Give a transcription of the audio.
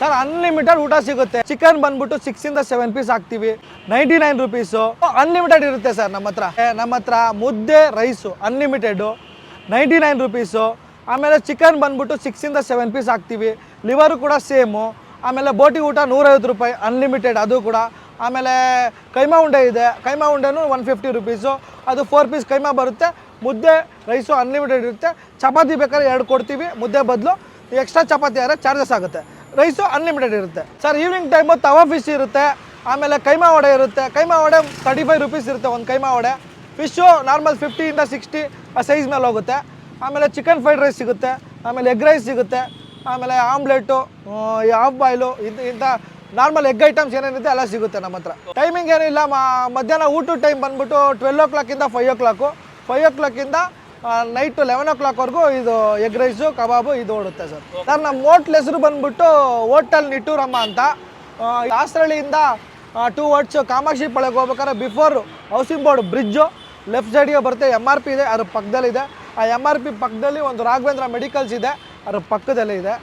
Sir unlimited ಊಟ ಸಿಗುತ್ತೆ. Chicken ಬಂದ್ಬಿಟ್ಟು 6 ಇಂದ 7 ಪೀಸ್ ಹಾಕ್ತೀವಿ, 99 ರುಪೀಸು. ಅನ್ಲಿಮಿಟೆಡ್ ಇರುತ್ತೆ ಸರ್ ನಮ್ಮ ಹತ್ರ ಮುದ್ದೆ ರೈಸು ಅನ್ಲಿಮಿಟೆಡು 99 ರುಪೀಸು. ಆಮೇಲೆ ಚಿಕನ್ ಬಂದ್ಬಿಟ್ಟು 6 ಇಂದ 7 ಪೀಸ್ ಹಾಕ್ತೀವಿ, ಲಿವರು ಕೂಡ ಸೇಮು. ಆಮೇಲೆ ಬೋಟಿ ಊಟ 150 ರೂಪಾಯಿ ಅನ್ಲಿಮಿಟೆಡ್ ಅದು ಕೂಡ. ಆಮೇಲೆ ಕೈಮಾ ಉಂಡೆ ಇದೆ, ಕೈಮಾ ಉಂಡೆನೂ 150 ರುಪೀಸು, ಅದು 4 ಪೀಸ್ ಕೈಮಾ ಬರುತ್ತೆ. ಮುದ್ದೆ ರೈಸು ಅನ್ಲಿಮಿಟೆಡ್ ಇರುತ್ತೆ. ಚಪಾತಿ ಬೇಕಾದ್ರೆ 2 ಕೊಡ್ತೀವಿ, ಮುದ್ದೆ ಬದಲು ಎಕ್ಸ್ಟ್ರಾ ಚಪಾತಿ ಆದರೆ ಚಾರ್ಜಸ್ ಆಗುತ್ತೆ. ರೈಸು ಅನ್ಲಿಮಿಟೆಡ್ ಇರುತ್ತೆ ಸರ್. ಈವ್ನಿಂಗ್ ಟೈಮು ತವಾ ಫಿಶ್ ಇರುತ್ತೆ, ಆಮೇಲೆ ಕೈಮಾ ವಡೆ ಇರುತ್ತೆ. ಕೈಮಾ ವಡೆ 35 ರುಪೀಸ್ ಇರುತ್ತೆ ಒಂದು ಕೈಮಾ ವಡೆ. ಫಿಶ್ಶು ನಾರ್ಮಲ್ 50 ಇಂದ 60 ಆ ಸೈಜ್ ಮೇಲೆ ಹೋಗುತ್ತೆ. ಆಮೇಲೆ ಚಿಕನ್ ಫ್ರೈಡ್ ರೈಸ್ ಸಿಗುತ್ತೆ, ಆಮೇಲೆ ಎಗ್ ರೈಸ್ ಸಿಗುತ್ತೆ, ಆಮೇಲೆ ಆಮ್ಲೆಟು, ಹಾಫ್ ಬಾಯ್ಲು, ಇಂಥ ನಾರ್ಮಲ್ ಎಗ್ ಐಟಮ್ಸ್ ಏನೇನಿದೆ ಎಲ್ಲ ಸಿಗುತ್ತೆ ನಮ್ಮ ಹತ್ರ. ಟೈಮಿಂಗ್ ಏನಿಲ್ಲ, ಮಧ್ಯಾಹ್ನ ಊಟದ ಟೈಮ್ ಬಂದ್ಬಿಟ್ಟು 12 o'clock-ಇಂದ 5 o'clock, 5 o'clock-ಇಂದ ನೈಟ್ 11 o'clock-ವರೆಗೂ ಇದು ಎಗ್ ರೈಸು ಕಬಾಬು ಇದು ಓಡುತ್ತೆ ಸರ್. ಸರ್ ನಮ್ಮ ಹೋಟ್ಲ್ ಹೆಸರು ಬಂದ್ಬಿಟ್ಟು ಹೋಟೆಲ್ ನಿಟ್ಟೂರಮ್ಮ ಅಂತ. ದಾಸರಳ್ಳಿಯಿಂದ 2 words ಕಾಮಾಕ್ಷಿ ಪಾಳ್ಯಕ್ಕೆ ಹೋಗ್ಬೇಕಾದ್ರೆ before housing board bridge left ಸೈಡ್ಗೆ ಬರುತ್ತೆ. MRP ಇದೆ, ಅದ್ರ ಪಕ್ಕದಲ್ಲಿದೆ. ಆ MRP ಪಕ್ಕದಲ್ಲಿ ಒಂದು ರಾಘವೇಂದ್ರ ಮೆಡಿಕಲ್ಸ್ ಇದೆ, ಅದ್ರ ಪಕ್ಕದಲ್ಲೇ ಇದೆ.